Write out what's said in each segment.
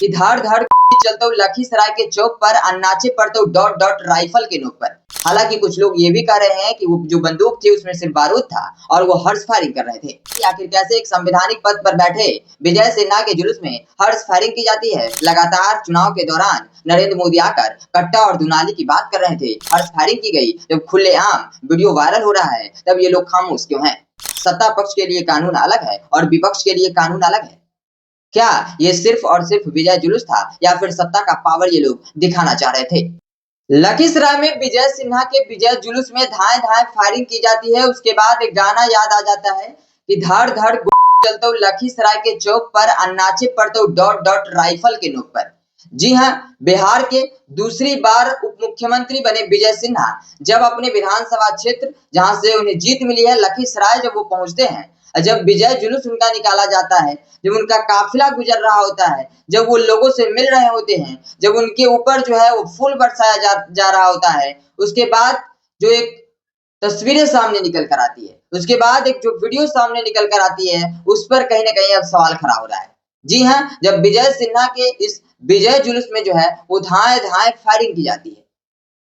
कि धाड़ धाड़ चलते लखीसराय के चौक पर अन्नाचे पड़ते डॉट डॉट राइफल के नोक पर। हालांकि कुछ लोग ये भी कह रहे हैं कि वो जो बंदूक थी उसमें सिर्फ बारूद था और वो हर्ष फायरिंग कर रहे थे। कि आखिर कैसे एक संवैधानिक पद पर बैठे विजय सिन्हा के जुलूस में हर्ष फायरिंग की जाती है। लगातार चुनाव के दौरान नरेंद्र मोदी आकर कट्टा और दुनाली की बात कर रहे थे, हर्ष फायरिंग की गई। जब खुलेआम वीडियो वायरल हो रहा है तब ये लोग खामोश क्यों हैं? सत्ता पक्ष के लिए कानून अलग है और विपक्ष के लिए कानून अलग है। क्या ये सिर्फ और सिर्फ विजय जुलूस था या फिर सत्ता का पावर ये लोग दिखाना चाह रहे थे? लखीसराय में विजय सिन्हा के विजय जुलूस में धाए धाए फायरिंग की जाती है। उसके बाद एक गाना याद आ जाता है कि धाड़ धाड़ चलते लखीसराय के चौक पर अन्नाचे पड़ते डॉट डॉट राइफल के नोक पर। जी हाँ, बिहार के दूसरी बार उप मुख्यमंत्री बने विजय सिन्हा जब अपने विधानसभा क्षेत्र जहां से उन्हें जीत मिली है लखीसराय जब वो पहुंचते हैं, जब विजय जुलूस उनका निकाला जाता है, जब उनका काफिला गुजर रहा होता है, जब वो लोगों से मिल रहे होते हैं, जब उनके ऊपर जो है वो फूल बरसाया जा रहा होता है, उसके बाद जो एक तस्वीरें सामने निकल कर आती है, उसके बाद एक जो वीडियो सामने निकल कर आती है, उस पर कहीं ना कहीं अब सवाल खड़ा हो रहा है। जी हाँ, जब विजय सिन्हा के इस विजय जुलूस में जो है वो धाए धाए फायरिंग की जाती है।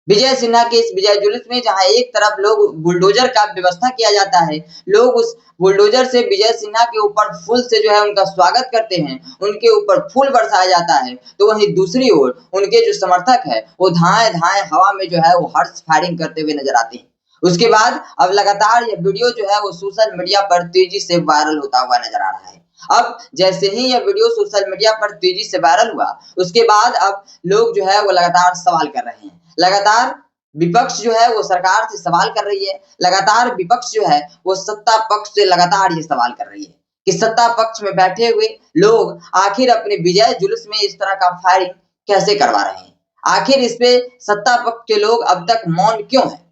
विजय सिन्हा के इस विजय जुलूस में जहां एक तरफ लोग बुलडोजर का व्यवस्था किया जाता है, लोग उस बुलडोजर से विजय सिन्हा के ऊपर फूल से जो है उनका स्वागत करते हैं, उनके ऊपर फूल बरसाया जाता है, तो वहीं दूसरी ओर उनके जो समर्थक है वो धाए धाए हवा में जो है वो हर्ष फायरिंग करते हुए नजर आते हैं। उसके बाद अब लगातार यह वीडियो जो है वो सोशल मीडिया पर तेजी से वायरल होता हुआ नजर आ रहा है। अब जैसे ही यह वीडियो सोशल मीडिया पर तेजी से वायरल हुआ, उसके बाद अब लोग जो है वो लगातार सवाल कर रहे हैं। लगातार विपक्ष जो है वो सरकार से सवाल कर रही है, लगातार विपक्ष जो है वो सत्ता पक्ष से लगातार ये सवाल कर रही है कि सत्ता पक्ष में बैठे हुए लोग आखिर अपने विजय जुलूस में इस तरह का फायरिंग कैसे करवा रहे हैं? आखिर इस पे सत्ता पक्ष के लोग अब तक मौन क्यों हैं?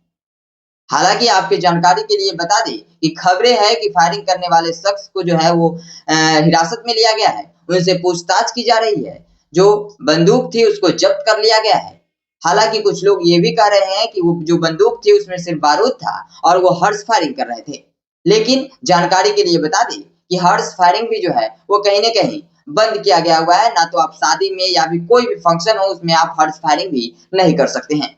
हालांकि आपकी जानकारी के लिए बता दें कि खबरें हैं कि फायरिंग करने वाले शख्स को जो है वो हिरासत में लिया गया है, उनसे पूछताछ की जा रही है, जो बंदूक थी उसको जब्त कर लिया गया है। हालांकि कुछ लोग ये भी कह रहे हैं कि वो जो बंदूक थी उसमें सिर्फ बारूद था और वो हर्ष फायरिंग कर रहे थे। लेकिन जानकारी के लिए बता दें कि हर्ष फायरिंग भी जो है वो कहीं ना कहीं बंद किया गया हुआ है। ना तो आप शादी में या भी कोई भी फंक्शन हो उसमें आप हर्ष फायरिंग भी नहीं कर सकते हैं।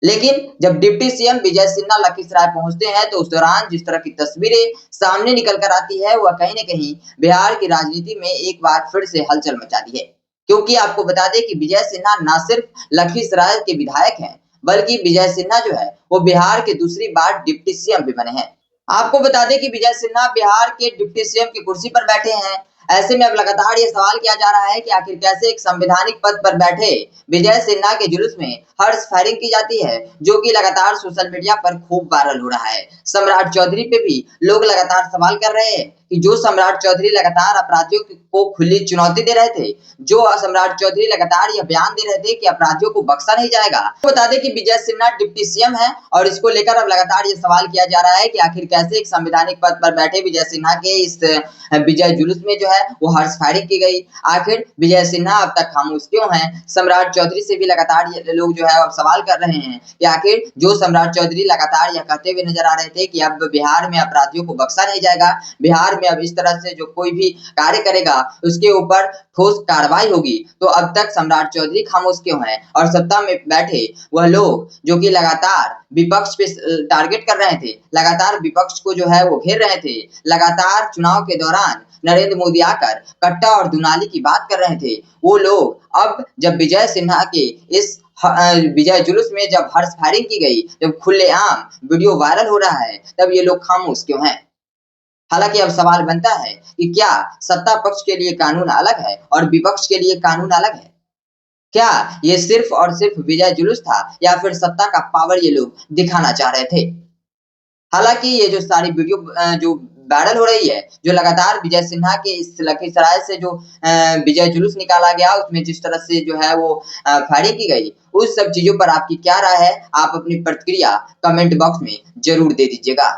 लेकिन जब डिप्टी सीएम विजय सिन्हा लखीसराय पहुंचते हैं तो उस दौरान जिस तरह की तस्वीरें सामने निकल कर आती है वह कहीं न कहीं बिहार की राजनीति में एक बार फिर से हलचल मचा दी है। क्योंकि आपको बता दें कि विजय सिन्हा न सिर्फ लखीसराय के विधायक हैं, बल्कि विजय सिन्हा जो है वो बिहार के दूसरी बार डिप्टी सीएम भी बने हैं। आपको बता दें कि विजय सिन्हा बिहार के डिप्टी सीएम की कुर्सी पर बैठे हैं। ऐसे में अब लगातार ये सवाल किया जा रहा है कि आखिर कैसे एक संवैधानिक पद पर बैठे विजय सिन्हा के जुलूस में हर्ष फायरिंग की जाती है, जो कि लगातार सोशल मीडिया पर खूब वायरल हो रहा है। सम्राट चौधरी पे भी लोग लगातार सवाल कर रहे हैं कि जो सम्राट चौधरी लगातार अपराधियों को खुली चुनौती दे रहे थे, जो सम्राट चौधरी लगातार यह बयान दे रहे थे कि अपराधियों को बख्शा नहीं जाएगा। बता दें कि विजय सिन्हा डिप्टी सीएम है और इसको लेकर अब लगातार ये सवाल किया जा रहा है कि आखिर कैसे एक संवैधानिक पद पर बैठे विजय सिन्हा के इस विजय जुलूस में जो है वो हर्ष फायरिंग की गई। आखिर विजय सिन्हा अब तक खामोश क्यों हैं? सम्राट चौधरी से भी लगातार ये लोग जो है अब सवाल कर रहे हैं कि आखिर जो सम्राट चौधरी लगातार यह कहते हुए नजर आ रहे थे कि अब बिहार में अपराधियों को बख्शा नहीं जाएगा, बिहार में अब इस तरह से जो कोई भी कार्य करेगा उसके ऊपर ठोस कार्रवाई होगी, तो अब तक सम्राट चौधरी खामोश क्यों हैं? और सत्ता में बैठे वह लोग जो कि लगातार विपक्ष पे टारगेट कर रहे थे, लगातार विपक्ष को जो है वो घेर रहे थे, लगातार चुनाव के दौरान नरेंद्र मोदी आकर कट्टा और दुनाली की बात कर रहे थे, वो लोग अब जब विजय सिन्हा के इस विजय जुलूस में जब हर्ष फायरिंग की गई, जब खुलेआम वीडियो वायरल हो रहा है, तब ये लोग खामोश क्यों हैं? हालांकि अब सवाल बनता है कि क्या सत्ता पक्ष के लिए कानून अलग है और विपक्ष के लिए कानून अलग है? क्या ये सिर्फ और सिर्फ विजय जुलूस था या फिर सत्ता का पावर ये लोग दिखाना चाह रहे थे? हालांकि ये जो सारी वीडियो जो वायरल हो रही है, जो लगातार विजय सिन्हा के इस लखीसराय से जो विजय जुलूस निकाला गया उसमें जिस तरह से जो है वो फायरिंग की गई, उस सब चीजों पर आपकी क्या राय है? आप अपनी प्रतिक्रिया कमेंट बॉक्स में जरूर दे दीजिएगा।